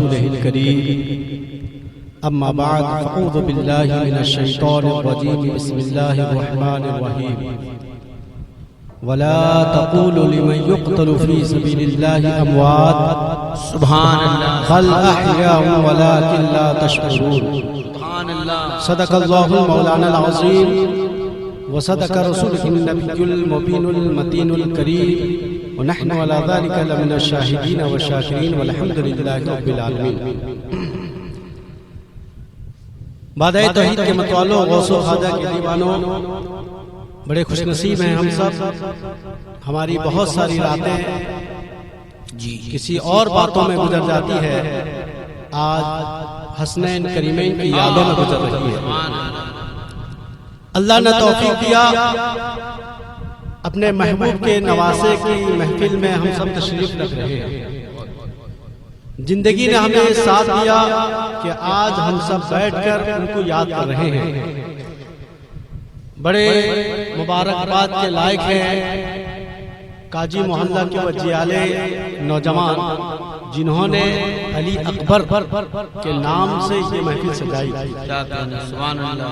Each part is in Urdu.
رسوله الكريم أما بعد فأعوذ بالله من الشيطان الرجيم بسم الله الرحمن الرحيم ولا تقولوا لمن يقتل في سبيل الله أموات سبحان الله بل أحياء ولكن لا تشعرون سبحان الله صدق الله المولانا العظيم وصدق رسوله النبي المبين المتين الكريم ونحن على ذلك لمن الشاهدين والشاكرين والحمد لله رب العالمين. بادئ توحید کے متوالوں غوث و خواجہ کے دیوانوں، بڑے خوش نصیب ہیں ہم سب. ہماری بہت ساری راتیں کسی اور باتوں میں گزر جاتی ہے، آج حسنین کریمین کی یادوں میں گزر رہی ہے. اللہ نے توفیق دیا، اپنے محبوب کے نواسے کی محفل میں ہم سب تشریف رکھ رہے ہیں. زندگی نے ہمیں ساتھ دیا کہ آج ہم سب بیٹھ کر ان کو یاد کر رہے ہیں. بڑے مبارکباد کے لائق ہیں قاجی محلہ کے وجیالے نوجوان جنہوں نے علی اکبر کے نام سے یہ محفل سجائی، سبحان اللہ.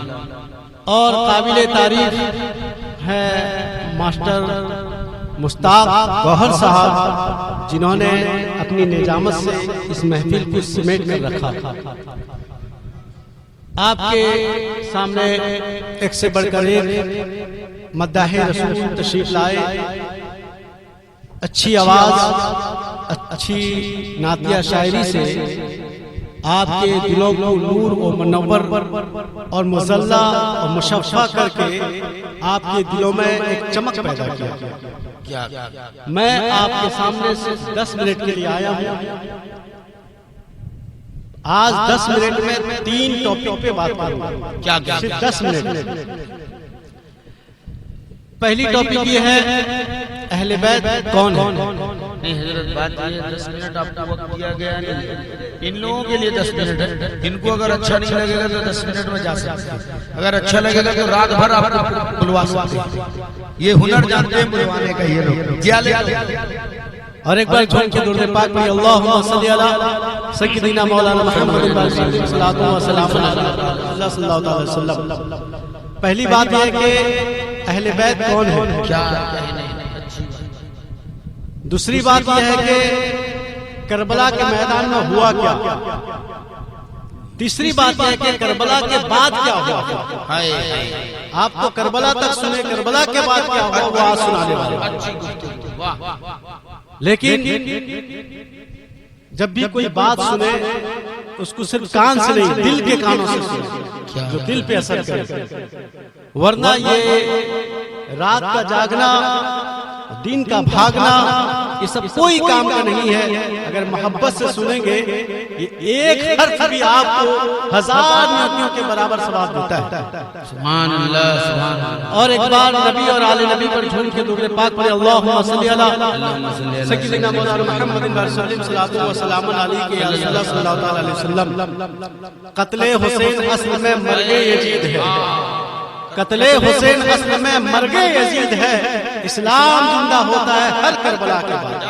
اور قابل تعریف ہے ماسٹر مشتاق گوہر صاحب جنہوں نے اپنی نجامت سے اس محفل کو سمیٹ کر رکھا. آپ کے سامنے ایک سے بڑھ کر ایک مداح رسول تشریف لائے، اچھی آواز، اچھی نعتیہ شاعری سے آپ کے دلوں کو نور و منور اور مزلہ اور مشفع کر کے آپ کے دلوں میں ایک چمک پیدا کیا. میں آپ کے سامنے صرف 10 منٹ کے لیے آیا ہوں. آج 10 منٹ میں 3 ٹاپک پہ بات کروں گا، صرف 10 منٹ. پہلی ٹاپک یہ ہے اہل بیت کون ہے. نہیں حضرت، بات یہ 10 منٹ آپ کو وقت دیا گیا نہیں، ان لوگوں کے لیے 10 منٹ ہے. ان کو اگر اچھا نہیں لگے گا تو 10 منٹ میں جا سکتے ہیں، اگر اچھا لگے گا تو رات بھر آپ کو بلوا سکتے ہیں. یہ ہنر جانتے ہیں بلوانے کا یہ لوگ. اور ایک بار جھوم کے درود پاک پڑھی، اللہم صلی علی سیدنا مولانا محمد صلی اللہ علیہ وسلم. پہلی بات یہ ہے کہ اہل بیت کون ہے. دوسری بات یہ ہے کہ کربلا کے میدان میں ہوا کیا. تیسری بات یہ ہے کہ کربلا کے بعد کیا ہوا. آپ کو کربلا تک سنے، کربلا کے بعد کیا ہوا وہ آج سنانے والے. لیکن جب بھی کوئی بات سنے اس کو صرف کان سے نہیں، دل کے کانوں سے سنے، جو دل پہ اثر کرے. ورنہ یہ رات کا جاگنا، دن کا بھاگنا، یہ سب کوئی کام کا نہیں ہے. اگر محبت سے سنیں گے یہ ایک حرف بھی آپ کو 1000 نیکیوں کے برابر ثواب دیتا ہے. سبحان اللہ سبحان اللہ. اور ایک بار نبی اور آل نبی پر جھوم کے درود پاک پڑھیں، اللہم صلی علی سیدنا مولانا محمد صلی اللہ علیہ وسلم. قتل حسین اصل میں مرگ یزید ہے، قتل حسین اصل میں مرگ یزید ہے. اسلام زندہ ہوتا ہے ہر کربلا کے بعد،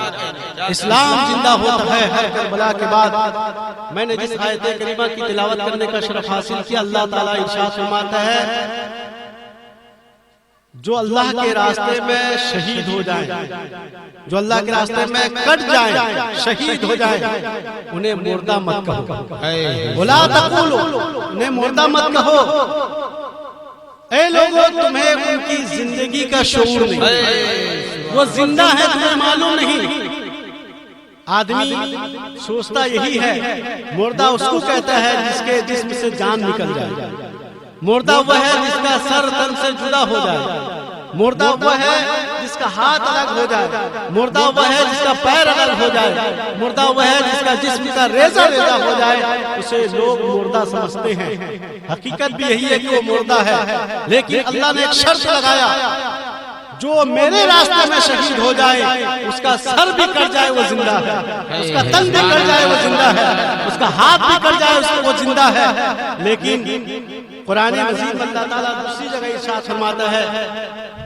اسلام زندہ ہوتا ہے ہر کربلا کے بعد. میں نے جس آیت کریمہ کی تلاوت کرنے کا شرف حاصل کیا، اللہ تعالیٰ ارشاد فرماتا ہے جو اللہ کے راستے میں شہید ہو جائیں، جو اللہ کے راستے میں کٹ جائیں، شہید ہو جائیں، انہیں مردہ مت کہو. وَلَا تَقُولُوا، انہیں مردہ مت کہو. اے لوگوں، تمہیں ان کی زندگی کا شعور نہیں، وہ زندہ ہے تمہیں معلوم نہیں. آدمی سوچتا یہی ہے مردہ اس کو کہتا ہے جس کے جسم سے جان نکل جائے. مردہ وہ ہے جس کا سر تن سے جدا ہو جائے. مردہ وہ ہے جس کا ہاتھ الگ ہو جائے. مردہ وہ ہے جس کا پیر الگ ہو جائے. مردہ وہ ہے جس کا جسم کا ریزہ ریزہ ہو جائے. اسے لوگ مردہ سمجھتے ہیں، حقیقت بھی یہی ہے کہ وہ مردہ ہے. لیکن اللہ نے ایک شرط لگایا، جو میرے راستے میں شہید ہو جائے اس کا سر بھی کٹ جائے وہ زندہ ہے، اس کا تن بھی کٹ جائے وہ زندہ ہے، اس کا ہاتھ بھی کٹ جائے وہ زندہ ہے. لیکن قرآن مجید میں اللہ تعالیٰ دوسری جگہ ارشاد فرماتا ہے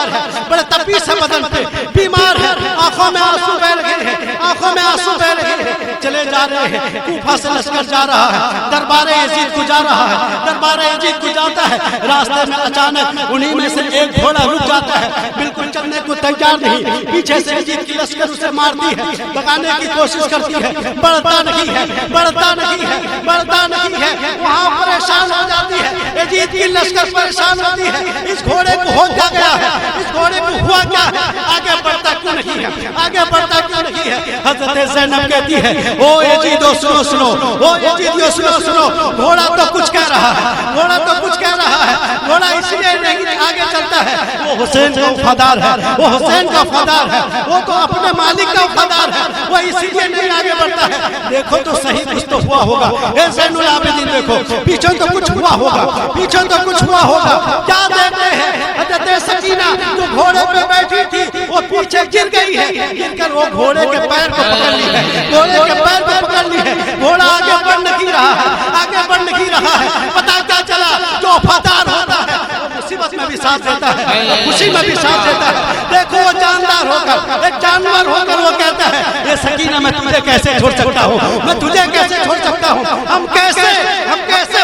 تیار ہے, بڑے تپیس ہے بدن پہ, بیمار ہے, آنکھوں میں آنسو بہ رہے ہیں, آنکھوں میں آنسو بہ رہے ہیں, چلے جا رہے ہیں. کوفہ سے لشکر جا رہا ہے, دربار یزید کو جا رہا ہے, دربار یزید کو جاتا ہے. راستے میں اچانک انہی میں سے ایک گھوڑا رک جاتا ہے, بالکل چلنے کو تیار نہیں. پیچھے سے یزید کی لشکر اسے مارتی ہے, بگانے کی کوشش کرتی ہے, بڑھتا نہیں ہے, بڑھتا نہیں ہے, بڑھتا نہیں ہے. وہاں پریشان ہو جاتی ہے, یزید کی لشکر پریشان ہوتی ہے. اس گھوڑے کو ہو کیا گیا ہے, اس گھوڑے کو ہوا کیا ہے, آگے بڑھتا کیوں نہیں ہے, آگے بڑھتا کیوں نہیں ہے. حضرت زینب کہتی ہے او یزیدو سنو سنو, او یزیدو سنو سنو, گھوڑا تو کچھ کہہ رہا ہے, گھوڑا تو کچھ کہہ رہا ہے. گھوڑا اس لیے نہیں آگے چلتا ہے, وہ حسین کا وفادار ہے, وہ حسین کا وفادار ہے, وہ تو اپنے مالک کا وفادار ہے, وہ اسی لیے نہیں آگے بڑھتا ہے. دیکھو تو صحیح کچھ تو ہوا ہوگا. اے زین العابدین دیکھو پیچھے تو کچھ ہوا ہوگا, پیچھے تو کچھ ہوا ہوگا. کیا دیکھتے ہیں, حضرت سکینہ جو گھوڑے پہ بیٹھی تھی وہ پیچھے گر گئی ہے, گر کر وہ گھوڑے کے پیر کو پکڑ لی ہے, گھوڑے کے پیر کو پکڑ لی ہے. گھوڑا آگے بڑھ نہیں رہا ہے, آگے بڑھ نہیں رہا ہے. پتہ کیا چلا, جو وفادار ہوتا ہے مصیبت میں بھی ساتھ دیتا ہے, خوشی میں بھی ساتھ دیتا ہے. دیکھو وہ جاندار ہو کر, ایک جانور ہو کر وہ کہتا ہے یہ سکینہ میں تجھے کیسے چھوڑ سکتا ہوں, میں تجھے کیسے چھوڑ سکتا ہوں. ہم کیسے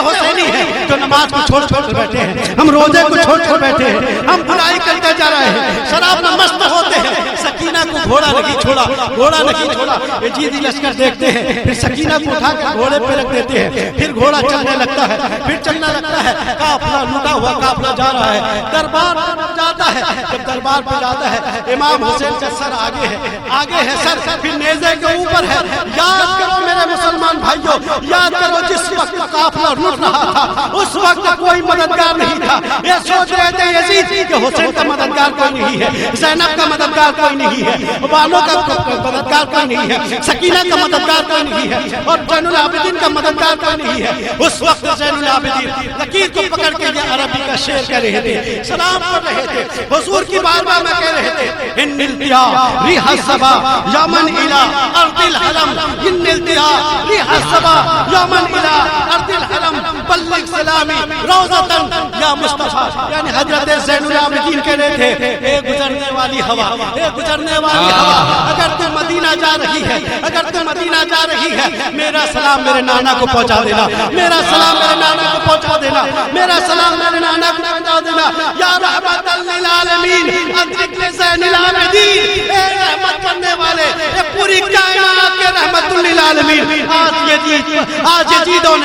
حسینی ہیں جو نماز کو چھوڑ چھوڑ کر بیٹھے ہیں, ہم روزے کو چھوڑ چھوڑ بیٹھے ہیں, ہم برائی کرتے جا رہے ہیں, شراب میں مست ہوتے ہیں. سکینہ کو گھوڑا نہیں چھوڑا, گھوڑا نہیں چھوڑا. یزیدی لشکر دیکھتے ہیں, پھر سکینہ کو اٹھا کر گھوڑے پہ رکھ دیتے ہیں, پھر گھوڑا چلنے لگتا ہے, پھر چلنا لگتا ہے. قافلہ لوٹا ہوا قافلہ جا رہا ہے, دربار جاتا ہے. جب دربار پہ جاتا ہے, امام حسین کا سر آگے ہے, آگے ہے سر, پھر نیزے کے اوپر ہے. یاد کرو میرے مسلمان بھائیوں, یاد کرو جس وقت قافلہ لوٹ رہا تھا اس وقت کوئی مددگار نہیں تھا. یہ سوچ رہے تھے یزید کہ حسین کا مددگار کوئی نہیں ہے, زینب کا مددگار کوئی نہیں ہے, والوں کا مددگار کوئی نہیں ہے, سکینہ کا مددگار کوئی نہیں ہے, اور زین العابدین کا مددگار کوئی نہیں ہے. اس وقت زین العابدین لکیر کو پکڑ کے یہ عربی کا شعر کہہ رہے تھے, سلام پڑھ رہے تھے, حضور کی بارگاہ میں کہہ رہے تھے ان التیا ریح الصبا یا من الى ارض الحرم, ان التیا ریح الصبا یا من الى ارض الحرم بلغ سلامی روضتن یا مصطفیٰ. یعنی حضرت زین العابدین کہہ رہے تھے اے گزرنے والی ہوا, اے گزرنے والی ہوا, اگر تو مدینہ جا رہی ہے, اگر تو مدینہ جا رہی ہے, میرا سلام میرے نانا کو پہنچا دینا, میرا سلام میرے نانا کو پہنچا دینا, میرا سلام میرے نانا کو پہنچا دینا. یا رحمت للعالمین ادرک زین العابدین, اے رحمت کرنے والے, اے پوری کائنات کے رحمت للعالمین. آج یزیدوں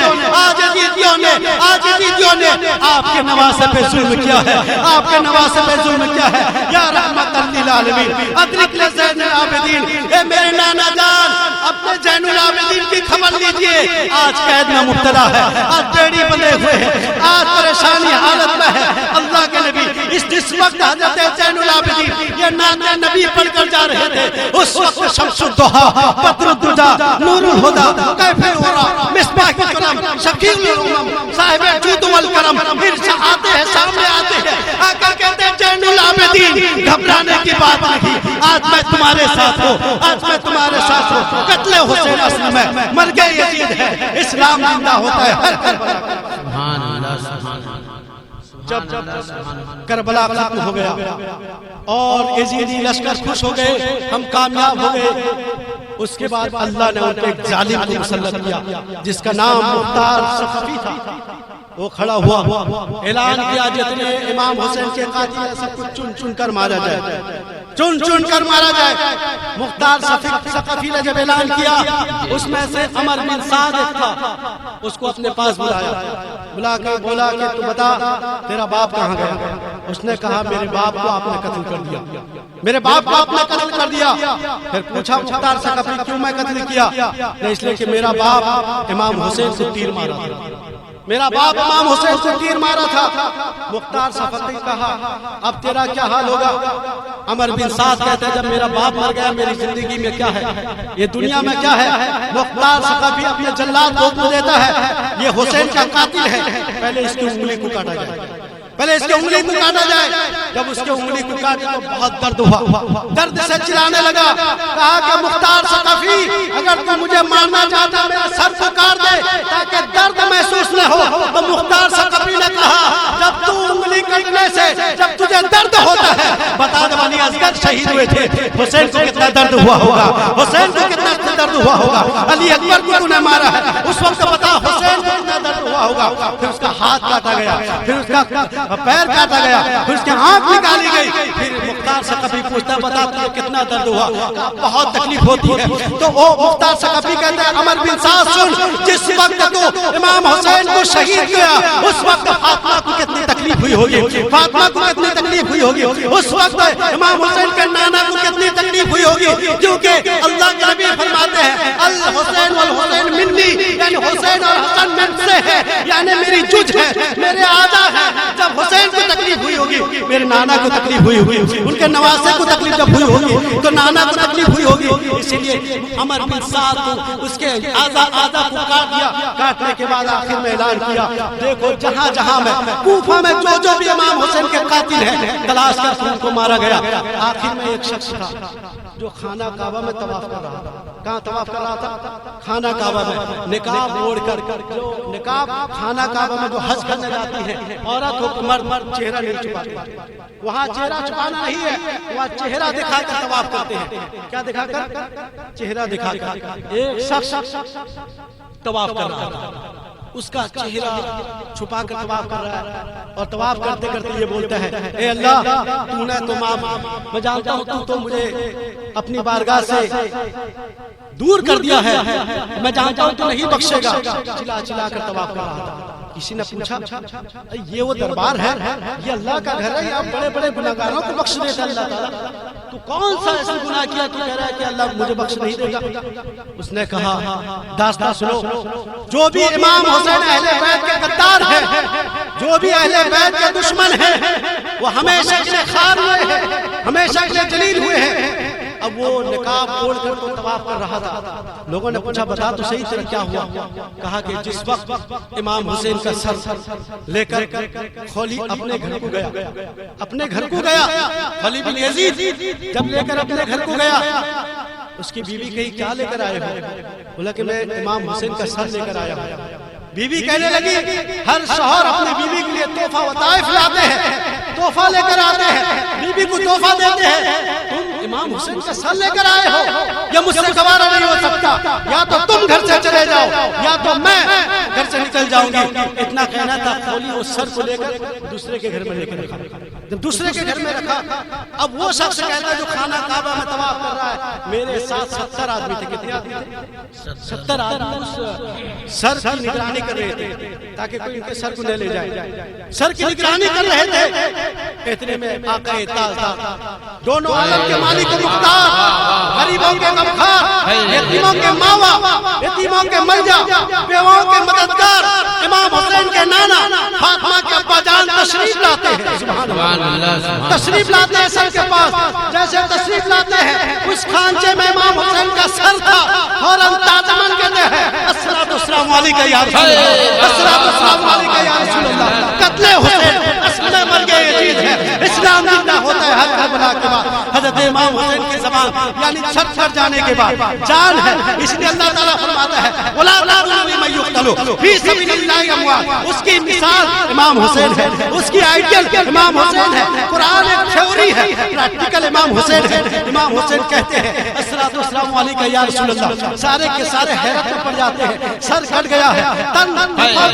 نے آپ کے نواسے پہ ظلم کیا ہے, آپ کے نواسے پہ ظلم کیا ہے. یا رحمت للعالمین ادرک زین العابدین, اے میرے نانا جان اپنے زین العابدین کی خبر لیجئے. آج قید میں مبتلا ہے, آج بیڑی بندے ہوئے ہیں, آج پریشانی حالت میں ہے. اللہ کے نبی اس وقت حضرت زین العابدین یہ نعت نبی پڑھ کر جا رہے تھے, اس وقت شمس الضحیٰ, بدر الدجا, نور الہدیٰ, کیف الورا, مصباح الکرم, شفیع الامم, صاحب جود والکرم پھر آتے ہیں, سامنے آتے ہیں. آقا کہتے ہیں زین العابدین گھبرانے کی بات نہیں, آج میں تمہارے ساتھ ہوں, آج میں تمہارے ساتھ ہوں. قتل حسین اصل میں مر گئے یزید ہے, اسلام زندہ ہوتا ہے. سبحان اللہ, سبحان اللہ. جب کربلا ختم ہو گیا اور یزیدی لشکر خوش ہو گئے, ہم کامیاب ہو گئے, اس کے بعد اللہ نے ان کو ایک ظالم کو مسلط کیا جس کا نام مختار ثقفی تھا. وہ کھڑا ہوا, اعلان کیا جتنے امام حسین کے قاتل ہیں سب کو چن چن کر مارا جائے, چن چن کر مارا جائے. مختار ثقفی نے جب اعلان کیا, اس میں سے عمر بن صادق تھا, اس کو اپنے پاس بلایا, بلا کے بولا کہ تو بتا تیرا باپ کہاں گیا. اس نے کہا میرے باپ کو آپ نے قتل کر دیا, میرے باپ کو آپ نے قتل کر دیا. پھر پوچھا مختار ثقفی کیوں میں قتل کیا؟ اس لیے کہ میرا باپ امام حسین سے تیر مارا تھا, میرا باپ امام حسین سے تیر مارا تھا. مختار ثقفی کہا اب تیرا کیا حال ہوگا؟ عمر بن سعد کہتے ہیں جب میرا باپ مر گیا میری زندگی میں کیا ہے, یہ دنیا میں کیا ہے؟ مختار ثقفی اپنے جلاد کو دیتا ہے, یہ حسین کا قاتل ہے, پہلے اس کی انگلی کو کاٹا جائے, پہلے اس کی انگلی کو کاٹا جائے. جب اس کی انگلی کو کاٹا تو بہت درد ہوا, درد سے چلانے لگا. کہا کہ مختار ثقفی اگر تو مجھے مارنا چاہتا میرا سر کو کاٹ دے تاکہ درد محسوس نہ ہو. تو مختار ثقفی نے کہا جب تو انگلی کٹنے سے جب تجھے درد ہوتا ہے شہید ہوئے تھے حسین کو کتنا درد ہوا ہوگا, حسین کو کتنا درد ہوا ہوگا. علی اکبر کو انہیں مارا ہے, اس وقت پتا حسین کو کتنا درد ہوا ہوگا. پھر اس کا ہاتھ کاٹا گیا, پھر اس کا پیر کاٹا گیا, پھر اس کی آنکھ نکالی گئی. پھر مختار ثقفی پوچھتا بتا تجھے کتنا درد ہوا, بہت تکلیف ہوتی ہے. تو وہ مختار ثقفی کہتا ہے عمر بن سعد سن, جس وقت تو امام حسین کو شہید کیا اس وقت فاطمہ کو کتنی تکلیف ہوئی ہوگی, فاطمہ کو کتنی تکلیف ہوئی ہوگی, اس وقت امام حسین کے نانا کو کتنی تکلیف ہوئی ہوگی. کیونکہ اللہ کے نبی فرماتے ہیں الحسین والحسین منی, یعنی حسین اور حسن من سے ہے, یعنی میری جج ہے, میرے آجا ہے. جب حسین کو تکلیف ہوئی ہوگی میرے نانا کو تکلیف ہوئی ہوگی, ان کے نواسے کو تکلیف جب ہوئی ہوگی تو نانا کو تکلیف ہوئی ہوگی. اسی لیے عمر بن سعد کو اس کے آزا کو کاٹ دیا. کاٹنے کے بعد آخر میں اعلان کیا دیکھو جہاں جہاں میں کوفہ میں جو بھی امام حسین کے قاتل ہیں تلاش کر ان کو مارا گیا. آخر میں ایک شخص تھا جو خانہ کعبہ میں طواف کر رہا تھا. کہاں طواف کر رہا تھا؟ خانہ کعبہ میں. نقاب اوڑھ کر, جو نقاب خانہ کعبہ میں جو حج کرنے جاتی ہے عورت ہو مرد چہرہ نہیں چھپاتے, وہاں چہرہ چھپانا نہیں ہے, وہاں چہرہ دکھا کر طواف کرتے ہیں. کیا دکھا کر؟ چہرہ دکھا کر. ایک شخص طواف کر رہا تھا, اس کا چہرہ چھپا کر طواف کر رہا ہے اور طواف کرتے کرتے یہ بولتا ہے اے اللہ تو نے تو میں جانتا ہوں تو مجھے اپنی بارگاہ سے دور کر دیا ہے, میں جانتا ہوں تو نہیں بخشے گا. چلا چلا کر طواف کر رہا تھا. کسی نے پوچھا یہ وہ دربار ہے, یہ اللہ کا گھر ہے, یہ بڑے بڑے گناہگاروں کو بخش دیتا اللہ تعالیٰ, تو کون سا ایسا گناہ کیا تو کہہ رہا ہے کہ اللہ مجھے بخش نہیں دے گا؟ اس نے کہا داستان سنو, جو بھی امام حسین اہل بیت کے غدار ہیں, جو بھی اہل بیت کے دشمن ہیں, وہ ہمیشہ کے لیے خار ہوئے ہیں, ہمیشہ کے لیے جلیل ہوئے ہیں. اب وہ نقاب اوڑھ کر تو طواف کر رہا تھا. لوگوں نے پوچھا بتا تو صحیح طرح کیا ہوا؟ کہا کہ جس وقت امام حسین کا سر لے کر خولی اپنے گھر کو گیا, اپنے گھر کو گیا, خلی بن یزید جب لے کر اپنے گھر کو گیا, اس کی بیوی کہی کیا لے کر آئے ہو؟ بولا کہ میں امام حسین کا سر لے کر آیا ہوں. بیوی کہنے لگی ہر شوہر اپنی بیوی کے لیے تحفہ و تحائف لاتے ہیں, تحفہ لے کر آتے ہیں, بیوی کو تحفہ دیتے ہیں. تم امام حسین کا سر لے کر آئے ہو, یہ مجھ سے گوارا نہیں ہو سکتا, یا تو تم گھر سے چلے جاؤ یا تو میں گھر سے نکل جاؤں گی. اتنا کہنا تھا, خولی اس سر کو لے کر دوسرے کے گھر میں لے کر رکھا. جب دوسرے کے گھر میں رکھا, اب وہ شخص کہتا ہے جو خانہ کعبہ میں طواف کر رہا ہے میرے ساتھ 70 آدمی تھے. کتنے آدمی تھے؟ 70 آدمی اس سر کی نگرانی کر رہے تھے تاکہ کوئی ان کے سر کو نہ لے جائے. سر کی نگرانی کر رہے تھے. اتنے میں آقا تاجدار, دونوں عالم کے مالک و مختار, غریبوں کے غمخوار, یتیموں کے ماوا, یتیموں کے ملجا, بیواؤں کے مددگار, امام حسین کے نانا فاطمہ کے ابا جان تشریف لاتے ہیں. سبحان اللہ, تشریف لاتے ہیں سر کے پاس. جیسے تشریف لاتے ہیں اس خانچے میں امام حسین کا سر تھا, فوراً تاجمن کہتے ہیں السلام علیکم یا رسول اللہ, السلام علیکم یا رسول اللہ. قتل حسین اصل میں مر گئے یزید ہے, اسلام زندہ ہوتا ہے ہر کربلا کے بعد. حضرت امام حسین کی زبان یعنی چھت پر جانے کے بعد جان ہے. اس لیے اللہ تعالیٰ فرماتا ہے وَلَا تَقْتُلُوا مَن يُقْتَلُ فِي سَبِيلِ اللَّهِ أَمْوَاتٌ. اس کی مثال امام حسین ہے, اس کی آئیڈیل امام حسین ہے. قرآن ایک تھیوری ہے, پریکٹیکل امام حسین ہے. امام حسین کہتے ہیں السلام علیکم یا رسول اللہ. سارے کے سارے حیرت میں پڑ جاتے ہیں, سر کٹ گیا ہے, تن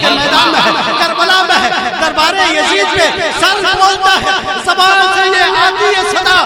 کے میدان میں ہے, کربلا میں ہے, دربار یزید پہ سر بولتا ہے, زبان سے یہ آتی ہے صدا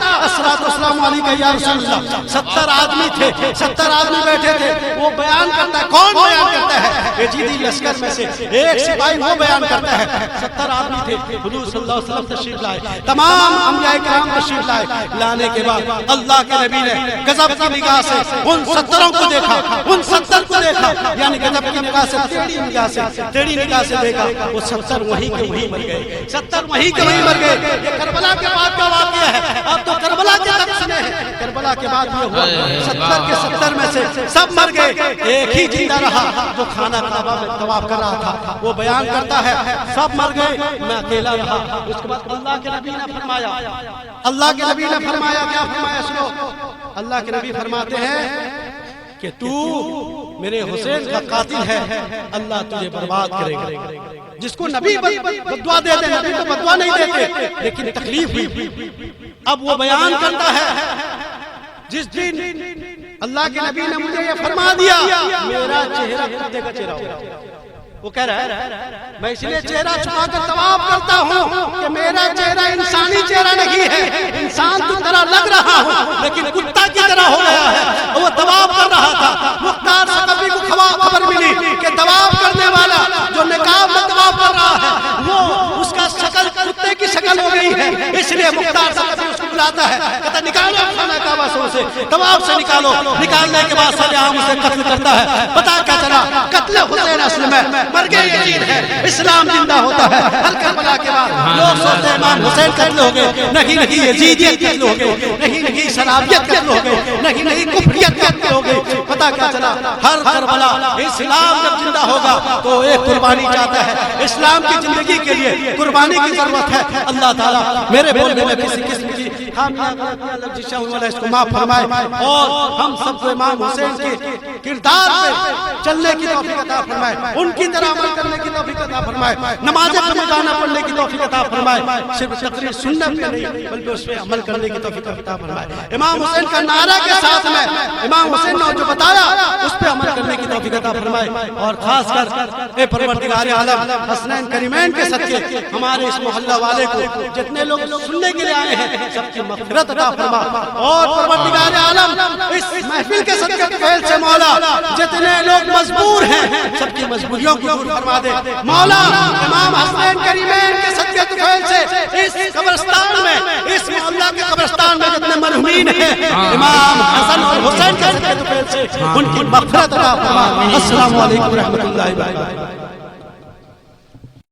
السلام علیکم یا رسول اللہ. 70 آدمی تھے, 70 آدمی بیٹھے تھے. وہ بیان کرتا ہے, کون بیان کرتا ہے؟ یزیدی لشکر میں سے ایک سپاہی وہ بیان کرتا ہے. 70 آدمی تھے, حضور صلی اللہ علیہ وسلم تشریف لائے, تمام انبیاء کرام تشریف لائے. لانے کے بعد اللہ کے نبی نے غضب کی نگاہ سے ان 70 کو دیکھا, ان 70 کو دیکھا, یعنی غضب کی نگاہ سے, ٹیڑھی نگاہ سے دیکھا. وہ 70 وہیں کے وہیں مر گئے, 70 وہیں کے وہیں مر گئے. یہ کربلا کے بعد کا واقعہ ہے. اب تو کربلا کے تک سنے ہیں, کربلا کے بعد یہ ہوا 70 کے 70 میں سے سب مر گئے, ایک ہی زندہ رہا جو خانہ کعبہ میں طواف کر رہا تھا. وہ بیان کرتا ہے سب مر گئے, میں اکیلا رہا. اس کے بعد اللہ کے نبی نے فرمایا, اللہ کے نبی نے فرمایا, کیا فرمایا سنو. اللہ کے نبی فرماتے ہیں کہ تو میرے حسین کا قاتل ہے, اللہ تجھے برباد کرے گا. جس کو نبی بددعا دیتے ہیں, نبی تو بددعا نہیں دیتے, لیکن تکلیف ہوئی, اب وہ بیان کرتا ہے جس دن اللہ کے نبی نے مجھے یہ فرما دیا میرا چہرہ کتے کا چہرہ ہوگا. وہ کہہ رہا ہے میں اس لیے چہرہ چھپا کر طواف کرتا ہوں کہ میرا چہرہ انسانی چہرہ نہیں ہے, انسان کی طرح لگ رہا ہوں لیکن کتا کی طرح ہو رہا ہے. وہ طواف کر رہا تھا, مختار ثقفی کو خبر ملی کہ طواف کرنے والا جو نقاب میں طواف کر رہا ہے وہ اس کا شکل کتے کی شکل ہو گئی ہے. اس لیے مختار ثقفی اس کو بلاتا ہے, کہتا نکالو خانہ کعبہ سے طواف سے نکالو. نکالنے کے بعد سارے عام اسے قتل کرتا ہے. پتا کیا چلا, قتل حسین اصل میں مر گئے یزید ہے, اسلام زندہ ہوتا ہے. ہر کربلا کے بعد لوگ سوچتے ہیں امام حسین قتل ہو گئے, نہیں یزیدیت قتل ہو گئے, نہیں شرابیت قتل ہو گئے, نہیں کفریت قتل ہو گئی. پتا کیا چلا, ہر کربلا اسلام جب زندہ ہوگا تو ایک قربانی چاہتا ہے. اسلام کی زندگی کے لیے قربانی کی ضرورت ہے. اللہ تعالیٰ میرے بولنے میں کسی قسم کی اس کو معاف فرمائے اور ہم سب کو امام حسین کے کردار میں چلنے کی توفیق عطا فرمائے, ان کی طرح عمل کرنے کی توفیق عطا فرمائے, نماز روزانہ پڑھنے کی توفیق عطا فرمائے, صرف تقریر سنت میں نہیں بلکہ اس پہ عمل کرنے کی توفیق عطا فرمائے. امام حسین کا نعرہ کے ساتھ میں امام حسین نے جو بتایا اس پہ عمل کرنے کی توفیق عطا فرمائے. اور خاص کر اے پروردگار عالم حسنین کریمین کے صدقے ہمارے اس محلہ والے کو جتنے لوگ سننے کے لیے آئے ہیں سب کی مغفرت عطا فرما. اور پروردگار عالم اس محفل کے صدقے کے فضل سے مولا جتنے لوگ مجبور ہیں سب کی مجبوریوں کو دور فرما دے. مولا امام حسنین کریمین کے صدقے کے فضل سے اس قبرستان میں, اس محلہ کے قبرستان میں جتنے مرحومین ہیں امام حسن اور حسین کے صدقے کے فضل سے ان کی مغفرت عطا فرما. السلام علیکم ورحمۃ اللہ وبرکاتہ.